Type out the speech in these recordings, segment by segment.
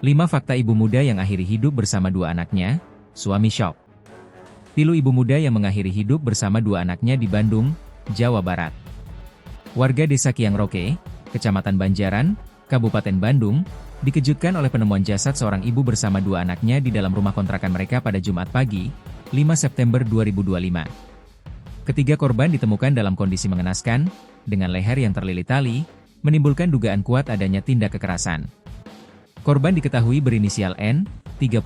5 fakta ibu muda yang akhiri hidup bersama dua anaknya, suami syok. Pilu ibu muda yang mengakhiri hidup bersama dua anaknya di Bandung, Jawa Barat. Warga Desa Kiangroke, Kecamatan Banjaran, Kabupaten Bandung, dikejutkan oleh penemuan jasad seorang ibu bersama dua anaknya di dalam rumah kontrakan mereka pada Jumat pagi, 5 September 2025. Ketiga korban ditemukan dalam kondisi mengenaskan, dengan leher yang terlilit tali, menimbulkan dugaan kuat adanya tindak kekerasan. Korban diketahui berinisial N, 34,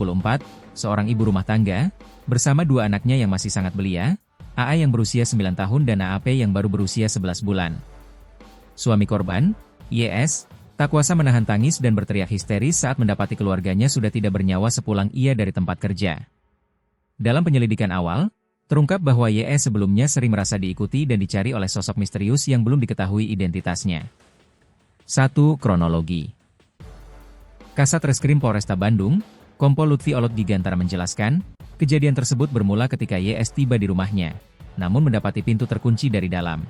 seorang ibu rumah tangga, bersama dua anaknya yang masih sangat belia, AA yang berusia 9 tahun dan AAP yang baru berusia 11 bulan. Suami korban, YS, tak kuasa menahan tangis dan berteriak histeris saat mendapati keluarganya sudah tidak bernyawa sepulang ia dari tempat kerja. Dalam penyelidikan awal, terungkap bahwa YS sebelumnya sering merasa diikuti dan dicari oleh sosok misterius yang belum diketahui identitasnya. 1. Kronologi. Kasat Reskrim Polresta Bandung, Kompol Lutfi Olot Gigantara menjelaskan, kejadian tersebut bermula ketika YS tiba di rumahnya, namun mendapati pintu terkunci dari dalam.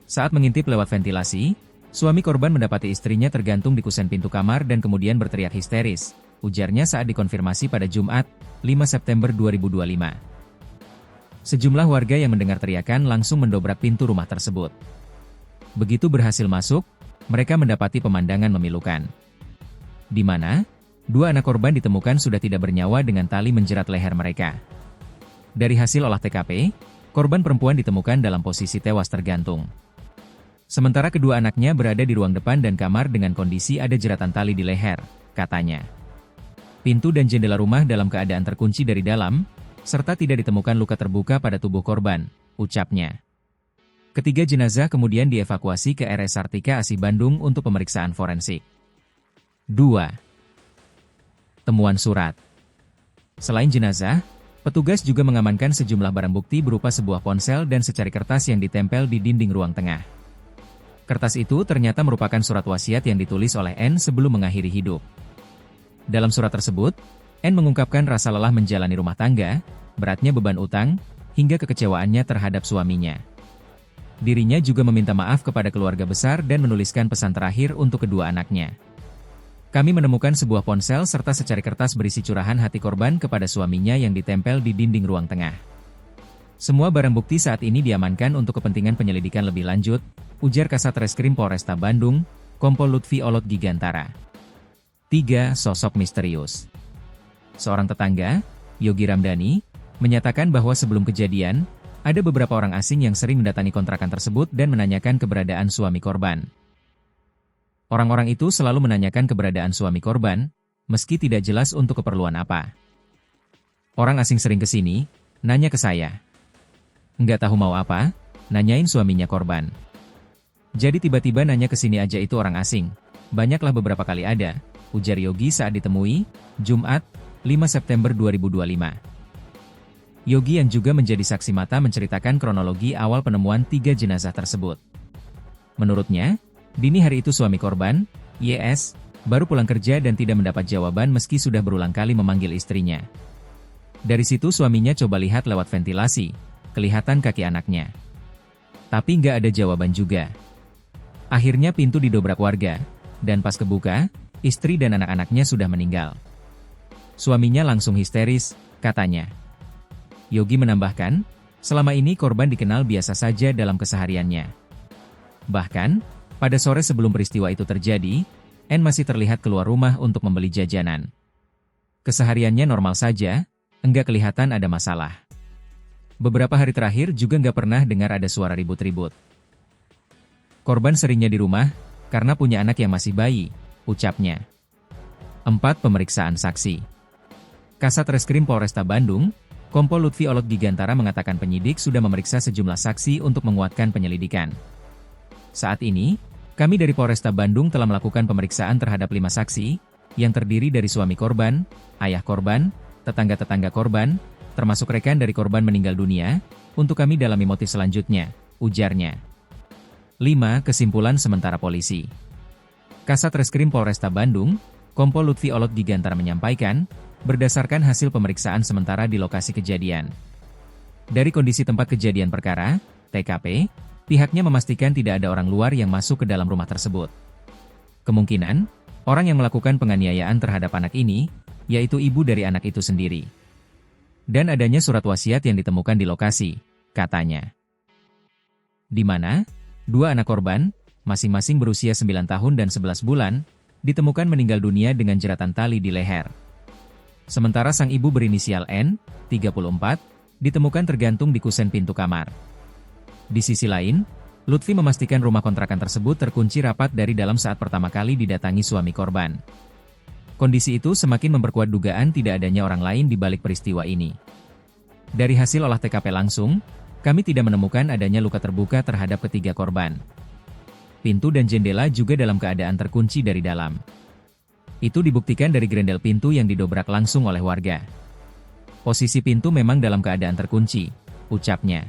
Saat mengintip lewat ventilasi, suami korban mendapati istrinya tergantung di kusen pintu kamar dan kemudian berteriak histeris, ujarnya saat dikonfirmasi pada Jumat, 5 September 2025. Sejumlah warga yang mendengar teriakan langsung mendobrak pintu rumah tersebut. Begitu berhasil masuk, mereka mendapati pemandangan memilukan, di mana dua anak korban ditemukan sudah tidak bernyawa dengan tali menjerat leher mereka. Dari hasil olah TKP, korban perempuan ditemukan dalam posisi tewas tergantung. Sementara kedua anaknya berada di ruang depan dan kamar dengan kondisi ada jeratan tali di leher, katanya. Pintu dan jendela rumah dalam keadaan terkunci dari dalam, serta tidak ditemukan luka terbuka pada tubuh korban, ucapnya. Ketiga jenazah kemudian dievakuasi ke RS Sartika Asih Bandung untuk pemeriksaan forensik. 2. Temuan surat. Selain jenazah, petugas juga mengamankan sejumlah barang bukti berupa sebuah ponsel dan secari kertas yang ditempel di dinding ruang tengah. Kertas itu ternyata merupakan surat wasiat yang ditulis oleh N sebelum mengakhiri hidup. Dalam surat tersebut, N mengungkapkan rasa lelah menjalani rumah tangga, beratnya beban utang, hingga kekecewaannya terhadap suaminya. Dirinya juga meminta maaf kepada keluarga besar dan menuliskan pesan terakhir untuk kedua anaknya. Kami menemukan sebuah ponsel serta secari kertas berisi curahan hati korban kepada suaminya yang ditempel di dinding ruang tengah. Semua barang bukti saat ini diamankan untuk kepentingan penyelidikan lebih lanjut, ujar Kasat Reskrim Polresta Bandung, Kompol Lutfi Olot Gigantara. 3. Sosok misterius. Seorang tetangga, Yogi Ramdhani, menyatakan bahwa sebelum kejadian, ada beberapa orang asing yang sering mendatangi kontrakan tersebut dan menanyakan keberadaan suami korban. Orang-orang itu selalu menanyakan keberadaan suami korban, meski tidak jelas untuk keperluan apa. Orang asing sering ke sini, nanya ke saya. Nggak tahu mau apa, nanyain suaminya korban. Jadi tiba-tiba nanya ke sini aja itu orang asing. Banyaklah beberapa kali ada, ujar Yogi saat ditemui, Jumat, 5 September 2025. Yogi yang juga menjadi saksi mata menceritakan kronologi awal penemuan 3 jenazah tersebut. Menurutnya, dini hari itu suami korban, YS, baru pulang kerja dan tidak mendapat jawaban meski sudah berulang kali memanggil istrinya. Dari situ suaminya coba lihat lewat ventilasi, kelihatan kaki anaknya. Tapi nggak ada jawaban juga. Akhirnya pintu didobrak warga, dan pas kebuka, istri dan anak-anaknya sudah meninggal. Suaminya langsung histeris, katanya. Yogi menambahkan, selama ini korban dikenal biasa saja dalam kesehariannya. Bahkan, pada sore sebelum peristiwa itu terjadi, N masih terlihat keluar rumah untuk membeli jajanan. Kesehariannya normal saja, enggak kelihatan ada masalah. Beberapa hari terakhir juga nggak pernah dengar ada suara ribut-ribut. Korban seringnya di rumah, karena punya anak yang masih bayi, ucapnya. 4. Pemeriksaan saksi. Kasat Reskrim Polresta Bandung, Kompol Lutfi Olot Gigantara mengatakan penyidik sudah memeriksa sejumlah saksi untuk menguatkan penyelidikan. Saat ini, kami dari Polresta Bandung telah melakukan pemeriksaan terhadap 5 saksi, yang terdiri dari suami korban, ayah korban, tetangga-tetangga korban, termasuk rekan dari korban meninggal dunia, untuk kami dalami motif selanjutnya, ujarnya. 5. Kesimpulan sementara polisi. Kasat Reskrim Polresta Bandung, Kompol Lutfi Olot Gigantara menyampaikan, berdasarkan hasil pemeriksaan sementara di lokasi kejadian. Dari kondisi tempat kejadian perkara, TKP, pihaknya memastikan tidak ada orang luar yang masuk ke dalam rumah tersebut. Kemungkinan, Orang yang melakukan penganiayaan terhadap anak ini, yaitu ibu dari anak itu sendiri. Dan adanya surat wasiat yang ditemukan di lokasi, katanya. Di mana, dua anak korban, masing-masing berusia 9 tahun dan 11 bulan, ditemukan meninggal dunia dengan jeratan tali di leher. Sementara sang ibu berinisial N, 34, ditemukan tergantung di kusen pintu kamar. Di sisi lain, Lutfi memastikan rumah kontrakan tersebut terkunci rapat dari dalam saat pertama kali didatangi suami korban. Kondisi itu semakin memperkuat dugaan tidak adanya orang lain di balik peristiwa ini. Dari hasil olah TKP langsung, kami tidak menemukan adanya luka terbuka terhadap ketiga korban. Pintu dan jendela juga dalam keadaan terkunci dari dalam. Itu dibuktikan dari grendel pintu yang didobrak langsung oleh warga. Posisi pintu memang dalam keadaan terkunci, ucapnya.